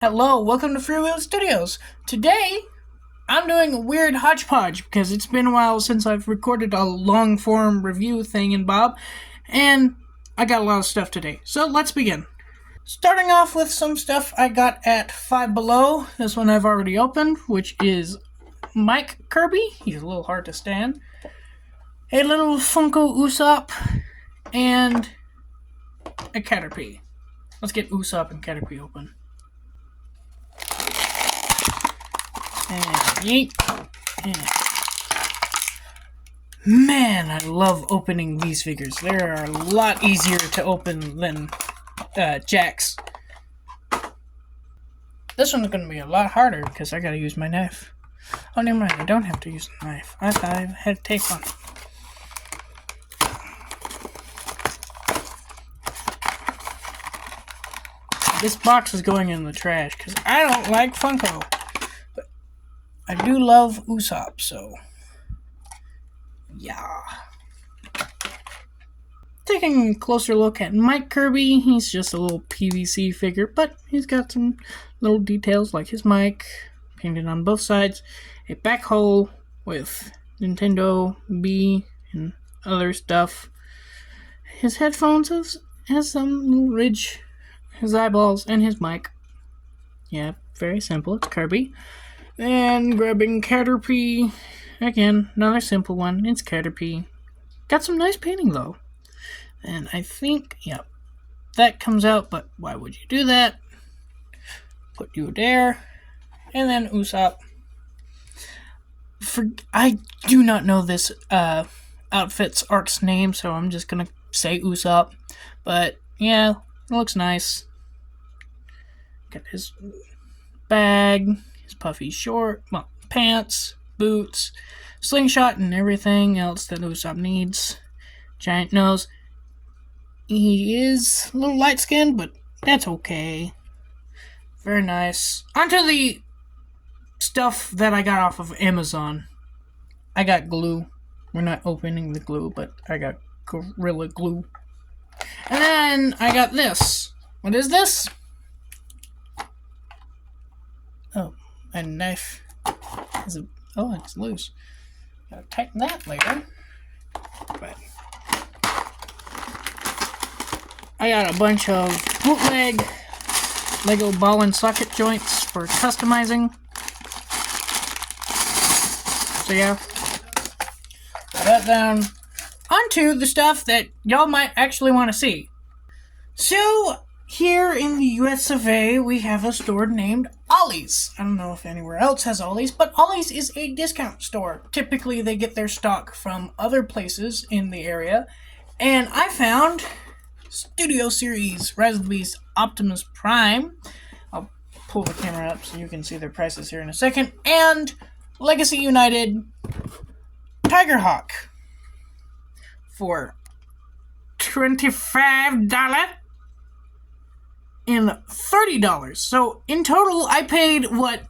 Hello, welcome to Free Will Studios. Today, I'm doing a weird hodgepodge because it's been a while since I've recorded a long form review thing in Bob, and I got a lot of stuff today. So let's begin. Starting off with some stuff I got at Five Below. This one I've already opened, which is Mike Kirby. He's a little hard to stand. A little Funko Usopp, and a Caterpie. Let's get Usopp and Caterpie open. And yeet. And man, I love opening these figures. They are a lot easier to open than Jack's. This one's going to be a lot harder because I got to use my knife. Oh, never mind. I don't have to use the knife. I thought I had to take one. This box is going in the trash because I don't like Funko. I do love Usopp, so yeah. Taking a closer look at Mike Kirby, he's just a little PVC figure, but he's got some little details like his mic painted on both sides, a back hole with Nintendo B and other stuff. His headphones has some little ridge, his eyeballs, and his mic. Yeah, very simple. It's Kirby. And grabbing Caterpie. Again, another simple one. It's Caterpie. Got some nice painting, though. And I think, yep, that comes out, but why would you do that? Put you there. And then Usopp. I do not know this outfit's art's name, so I'm just going to say Usopp. But, yeah, it looks nice. Got his bag. Puffy short, pants, boots, slingshot, and everything else that Usopp needs. Giant nose. He is a little light-skinned, but that's okay. Very nice. Onto the stuff that I got off of Amazon. I got glue. We're not opening the glue, but I got Gorilla Glue. And then I got this. What is this? Oh. A knife. It's loose. Gotta tighten that later. But I got a bunch of bootleg Lego ball and socket joints for customizing. So yeah. Put that down. Onto the stuff that y'all might actually want to see. So here in the US of A, we have a store named Ollie's. I don't know if anywhere else has Ollie's, but Ollie's is a discount store. Typically, they get their stock from other places in the area. And I found Studio Series Rise of the Beast Optimus Prime. I'll pull the camera up so you can see their prices here in a second. And Legacy United Tigerhawk for $25 and $30. So in total, I paid what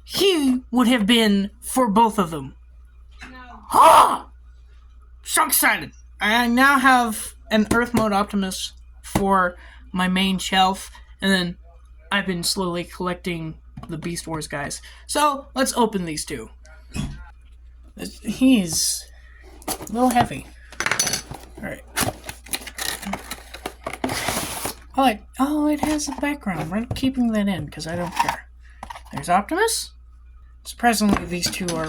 he would have been for both of them. No. So excited! I now have an Earth Mode Optimus for my main shelf, and then I've been slowly collecting the Beast Wars guys. So let's open these two. He's a little heavy. Alright. It has a background. We're keeping that in because I don't care. There's Optimus. Surprisingly, these two are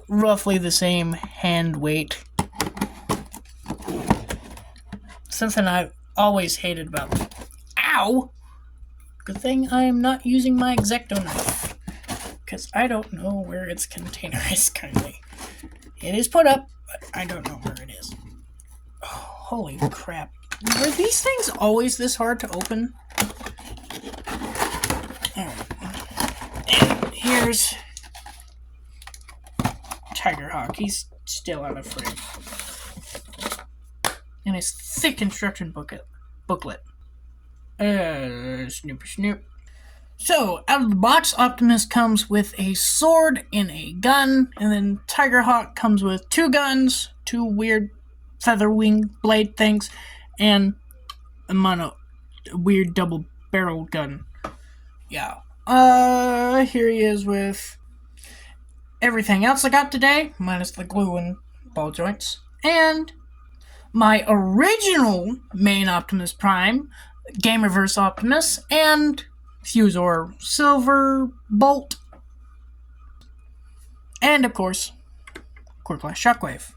roughly the same hand weight. Something I've always hated about them. Ow! Good thing I am not using my X-Acto knife because I don't know where its container is currently. It is put up, but I don't know where it is. Oh, holy crap. Were these things always this hard to open? Alright. And here's Tigerhawk. He's still out of frame. And his thick instruction booklet. Snoop. So, out of the box, Optimus comes with a sword and a gun. And then Tigerhawk comes with two guns, two weird feather wing blade things, and a weird double barrel gun. yeah. Here he is with everything else I got today, minus the glue and ball joints. And my original main Optimus Prime, Game Reverse Optimus, and Fusor Silver Bolt. And of course, Quick-Flash Shockwave.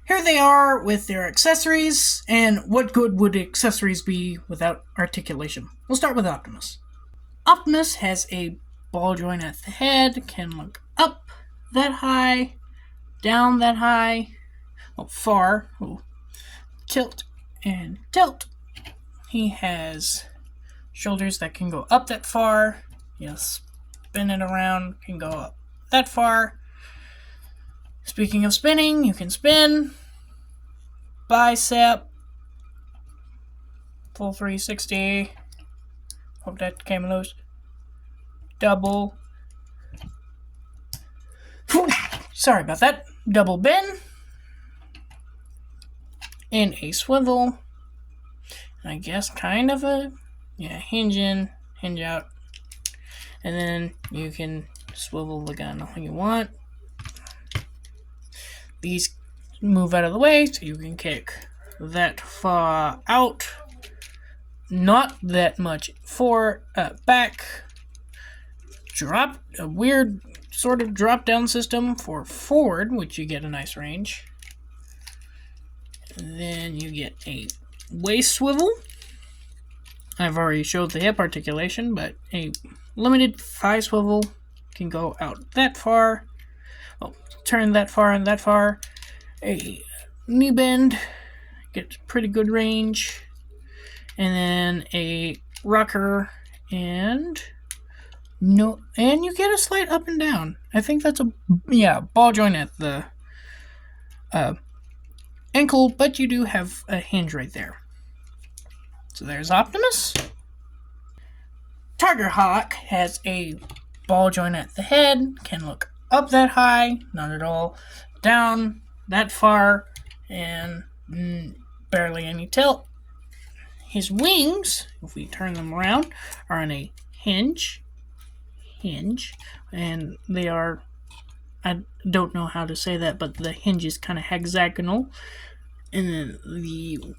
Here they are with their accessories, and what good would accessories be without articulation? We'll start with Optimus. Optimus has a ball joint at the head, can look up that high, down that high, far, tilt and tilt. He has shoulders that can go up that far, spin it around, can go up that far. Speaking of spinning, you can spin, bicep, full 360, hope that came loose, double, sorry about that, double bend, and a swivel, and I guess kind of a, hinge in, hinge out, and then you can swivel the gun all you want. These move out of the way so you can kick that far out, not that much back, drop, a weird sort of drop down system for forward, which you get a nice range. And then you get a waist swivel. I've already showed the hip articulation, but a limited thigh swivel can go out that far. Turn that far and that far. A knee bend, get pretty good range. And then a rocker and you get a slight up and down. I think that's a ball joint at the ankle, but you do have a hinge right there. So there's Optimus. Tiger Hawk has a ball joint at the head, can look up that high, not at all, down that far, and barely any tilt. His wings, if we turn them around, are on a hinge, and they are, I don't know how to say that, but the hinge is kind of hexagonal, and then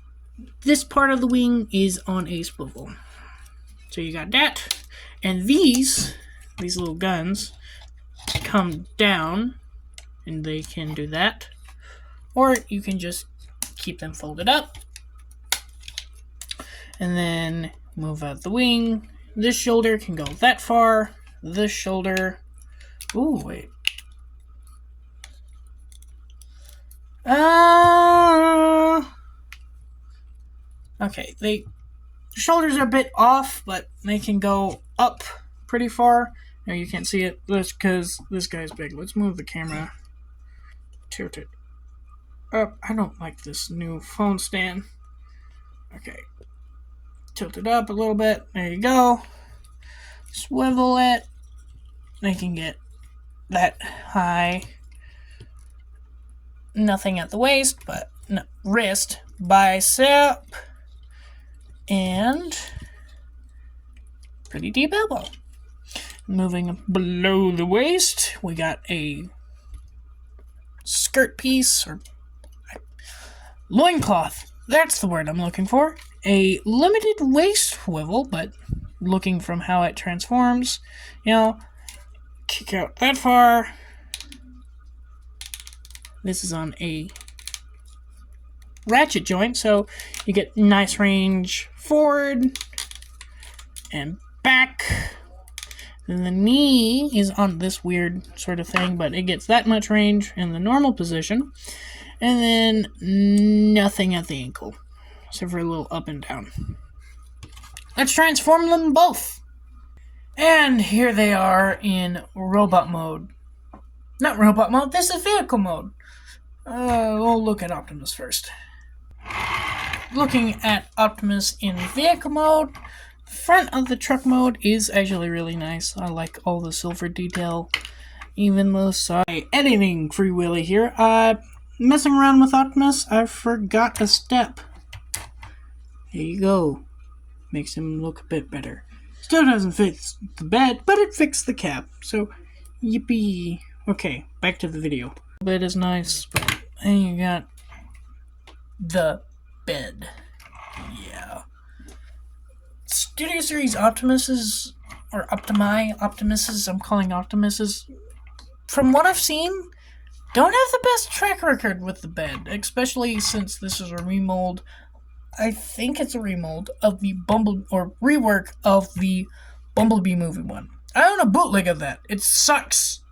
this part of the wing is on a swivel. So you got that, and these little guns come down, and they can do that, or you can just keep them folded up, and then move out the wing. This shoulder can go that far, this shoulder, wait, okay, the shoulders are a bit off, but they can go up pretty far. Now you can't see it because this guy's big. Let's move the camera. Tilt it up. I don't like this new phone stand. Okay. Tilt it up a little bit. There you go. Swivel it. They can get that high. Nothing at the waist, but no, wrist, bicep, and pretty deep elbow. Moving below the waist, we got a skirt piece, or loincloth. That's the word I'm looking for. A limited waist swivel, but looking from how it transforms, kick out that far. This is on a ratchet joint, so you get nice range forward and back. And the knee is on this weird sort of thing, but it gets that much range in the normal position. And then nothing at the ankle, except for a little up and down. Let's transform them both. And here they are in robot mode. Not robot mode, this is vehicle mode. We'll look at Optimus first. Looking at Optimus in vehicle mode, front of the truck mode is actually really nice. I like all the silver detail, even the side. Editing Free Willy here. Messing around with Optimus, I forgot a step. There you go. Makes him look a bit better. Still doesn't fix the bed, but it fixed the cap. So, yippee. Okay, back to the video. The bed is nice, but then you got the bed. Yeah. Studio Series Optimuses, or Optimuses, I'm calling Optimuses, from what I've seen, don't have the best track record with the bed, especially since this is a remold. I think it's a remold of the rework of the Bumblebee movie one. I own a bootleg of that. It sucks.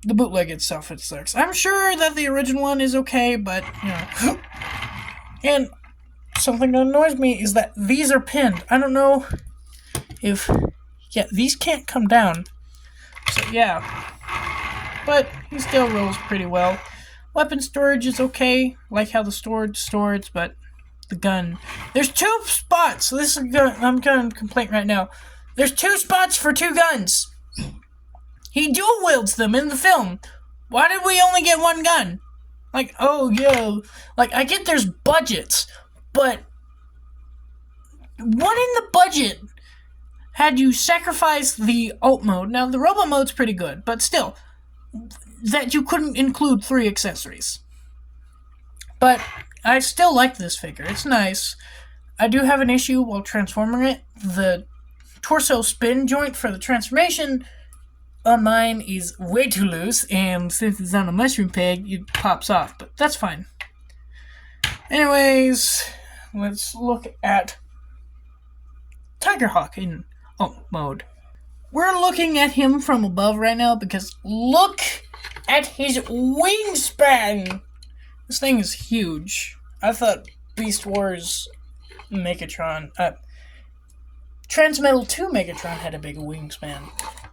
The bootleg itself, it sucks. I'm sure that the original one is okay, but, you know. And something that annoys me is that these are pinned. I don't know if... Yeah, these can't come down. So, yeah. But he still rolls pretty well. Weapon storage is okay. Like how the storage stores, but the gun... There's 2 spots! So this is I'm going to complain right now. There's 2 spots for 2 guns! He dual wields them in the film. Why did we only get 1 gun? Like, oh, yeah. Like, I get there's budgets, but what in the budget had you sacrifice the alt mode? Now, the robot mode's pretty good, but still, that you couldn't include 3 accessories. But I still like this figure. It's nice. I do have an issue while transforming it. The torso spin joint for the transformation on mine is way too loose, and since it's on a mushroom peg, it pops off, but that's fine. Anyways, let's look at Tigerhawk in alt mode. We're looking at him from above right now because look at his wingspan! This thing is huge. I thought Beast Wars Megatron, Transmetal 2 Megatron had a big wingspan.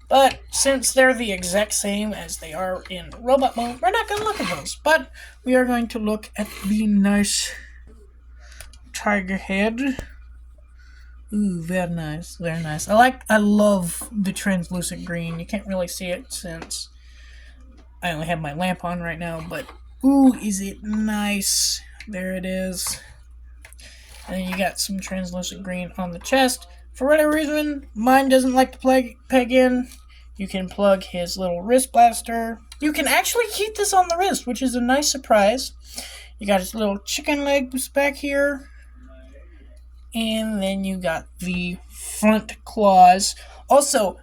But since they're the exact same as they are in robot mode, we're not going to look at those. But we are going to look at the nice tiger head. Ooh, very nice, very nice. I love the translucent green. You can't really see it since I only have my lamp on right now, but ooh, is it nice. There it is. And then you got some translucent green on the chest. For whatever reason, mine doesn't like to peg in. You can plug his little wrist blaster. You can actually keep this on the wrist, which is a nice surprise. You got his little chicken legs back here. And then you got the front claws. Also,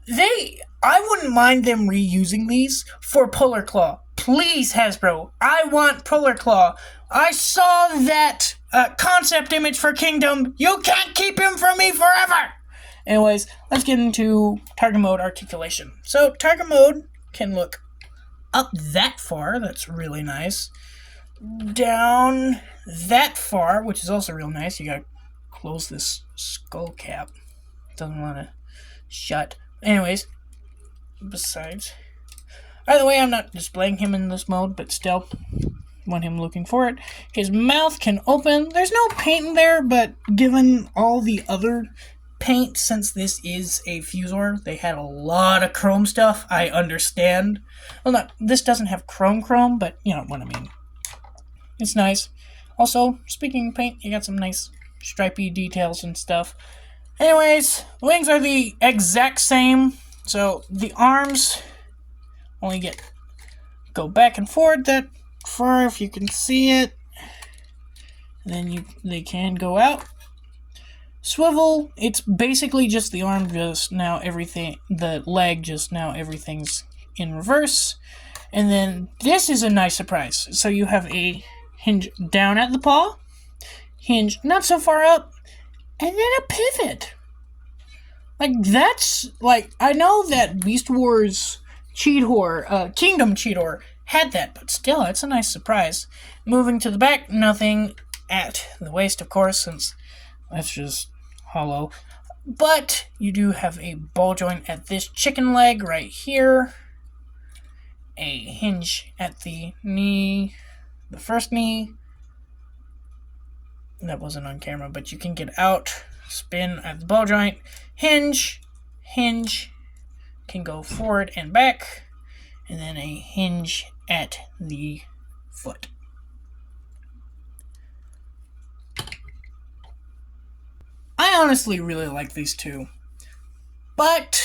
I wouldn't mind them reusing these for Polar Claw. Please, Hasbro, I want Polar Claw. I saw that concept image for Kingdom. You can't keep him from me forever! Anyways, let's get into target mode articulation. So, target mode can look up that far. That's really nice. Down that far, which is also real nice. You gotta close this skull cap. Doesn't want to shut. Anyways, besides... Either way, I'm not displaying him in this mode, but still want him looking for it. His mouth can open. There's no paint in there, but given all the other paint, since this is a Fusor, they had a lot of chrome stuff. I understand. Well, this doesn't have chrome, but you know what I mean. It's nice. Also, speaking of paint, you got some nice stripy details and stuff. Anyways, the wings are the exact same. So the arms only go back and forward that far, if you can see it. And then they can go out. Swivel, it's basically just the arm, just now everything, the leg, just now everything's in reverse. And then this is a nice surprise. So you have a hinge down at the paw, hinge not so far up, and then a pivot. Like, that's, like, I know that Beast Wars Cheetor, Kingdom Cheetor had that, but still, it's a nice surprise. Moving to the back, nothing at the waist, of course, since that's just hollow. But you do have a ball joint at this chicken leg right here. A hinge at the knee, the first knee. That wasn't on camera, but you can get out, spin at the ball joint, hinge, can go forward and back, and then a hinge at the foot. I honestly really like these two. But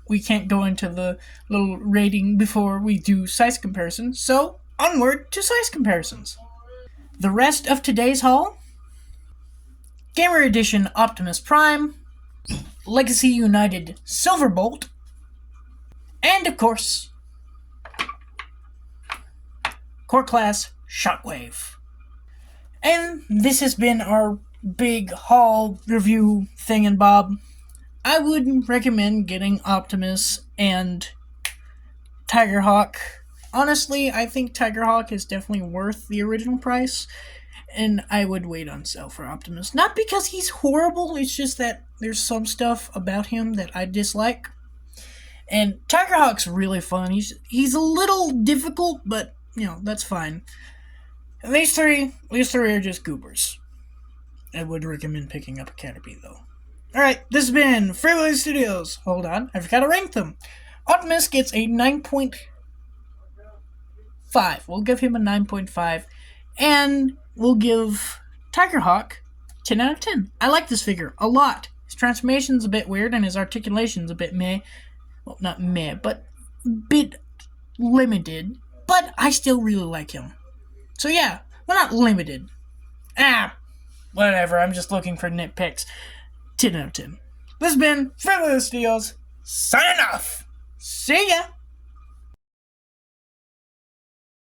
we can't go into the little rating before we do size comparisons, so onward to size comparisons. The rest of today's haul: Gamer Edition Optimus Prime, Legacy United Silverbolt, and of course, Core Class Shockwave. And this has been our big haul review thingamabob. I would recommend getting Optimus and Tigerhawk. Honestly, I think Tigerhawk is definitely worth the original price, and I would wait on sale for Optimus. Not because he's horrible, it's just that there's some stuff about him that I dislike. And Tigerhawk's really fun. He's a little difficult, but that's fine. And these three are just goobers. I would recommend picking up a Caterpie though. Alright, this has been Freeway Studios. Hold on, I forgot to rank them. Optimus gets a 9.5. We'll give him a 9.5. And we'll give Tigerhawk 10 out of 10. I like this figure a lot. His transformation's a bit weird and his articulation's a bit meh. Well, not meh, but a bit limited. But I still really like him. So yeah, we're not limited. Whatever, I'm just looking for nitpicks. 10 out of 10. This has been Freeway Studios, signing off. See ya!